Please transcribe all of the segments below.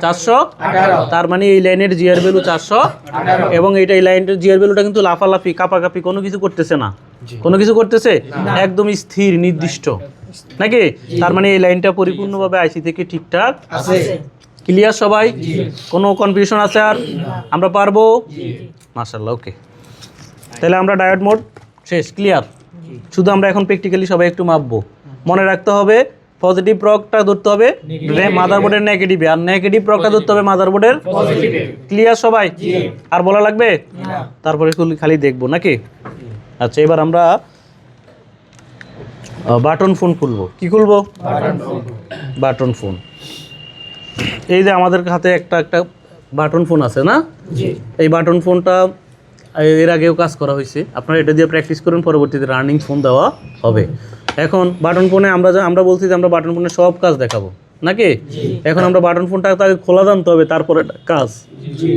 418, তার মানে এই লাইনের জিআর ভ্যালু 400 এবং এই লাইনের জিআর ভ্যালুটা কিন্তু লাফালাফি কাপাকাপি কোনো কিছু করতেছে না, কোনো কিছু করতেছে একদম স্থির নির্দিষ্ট নাকি, তার মানে এই লাইনটা পরিপূর্ণভাবে আইসি থেকে ঠিকঠাক আছে। ক্লিয়ার সবাই? কোনো কনফিউশন আছে আর? আমরা পারবো মাশাআল্লাহ। ওকে, তাহলে আমরা ডায়োড মোড শেষ, ক্লিয়ার। শুধু আমরা এখন প্র্যাকটিক্যালি সবাই একটু মাপবো। মনে রাখতে হবে পজিটিভ প্রকটা ধরতে হবে মাদারবোর্ডের নেগেটিভে, আর নেগেটিভ প্রকটা ধরতে হবে মাদারবোর্ডের পজিটিভে। ক্লিয়ার সবাই? আর বলা লাগবে? তারপরে খালি দেখবো নাকি? আচ্ছা, এবার আমরা বাটন ফোন খুলবো। কি খুলবো? Button phone. এই যে আমাদের হাতে একটা বাটন ফোন আছে না, এই বাটন ফোনটা এর আগেও কাজ করা হয়েছে, আপনারা এটা দিয়ে প্র্যাকটিস করুন, পরবর্তীতে রানিং ফোন দেওয়া হবে। এখন বাটন ফোনে আমরা বলছি যে আমরা বাটন ফোনে সব কাজ দেখাবো নাকি। এখন আমরা বাটন ফোনটা তাকে খোলা জানতে হবে, তারপরে কাজ।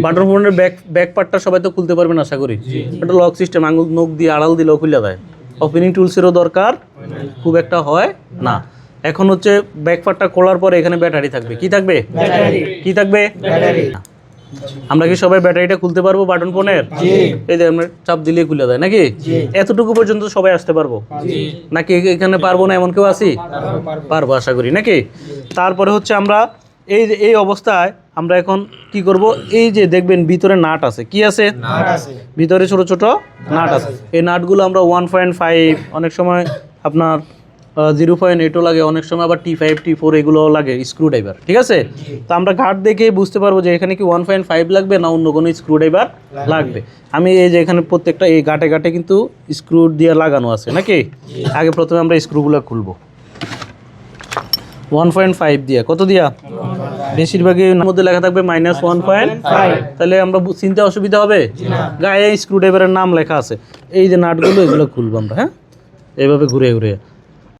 বাটন ফোনের ব্যাক পার্টটা সবাই তো খুলতে পারবেন আশা করি, এটা লক সিস্টেম, আঙুল নখ দিয়ে আড়াল দিলেও খুলে দেয়, ওপেনিং টুলসেরও দরকার খুব একটা হয় না। এখন হচ্ছে ব্যাক পার্টটা খোলার পরে এখানে ব্যাটারি থাকবে। কি থাকবে? কি থাকবে? আমরা কি সবাই ব্যাটারিটা খুলতে পারবো বাটন ফোনের? এই যে আমরা চাপ দিলেই খুলে দেয় নাকি। এতটুকু পর্যন্ত সবাই আসতে পারবো নাকি এখানে পারবো না এমন কেউ আছি? পারবো আশা করি নাকি। তারপরে হচ্ছে আমরা এই অবস্থায় আমরা এখন কি করব, এই যে দেখবেন ভিতরে নাট আছে। কি আছে? ভিতরে ছোট ছোট নাট আছে। এই নাটগুলো আমরা 1.5, অনেক সময় আপনার 0.8ও লাগে, অনেক সময় আবার T5 T4 এগুলো লাগে, স্ক্রু ড্রাইভার। ঠিক আছে, তো আমরা ঘাট দেখে বুঝতে পারবো যে এখানে কি 1.5 লাগবে না অন্য কোনো স্ক্রু ড্রাইভার লাগবে। আমি এই যে এখানে প্রত্যেকটা এই ঘাটে ঘাটে কিন্তু স্ক্রু দিয়ে লাগানো আছে নাকি। আগে প্রথমে আমরা স্ক্রুগুলো খুলবো 1.5 দিয়া। কত দিয়া? বেশিরভাগই মধ্যে লেখা থাকবে -1.5। তাহলে আমরা চিনতে অসুবিধা হবে? গায়ে স্ক্রু ড্রাইভারের নাম লেখা আছে। এই যে নাটগুলো এগুলো খুলবো আমরা, হ্যাঁ, এইভাবে ঘুরে ঘুরে।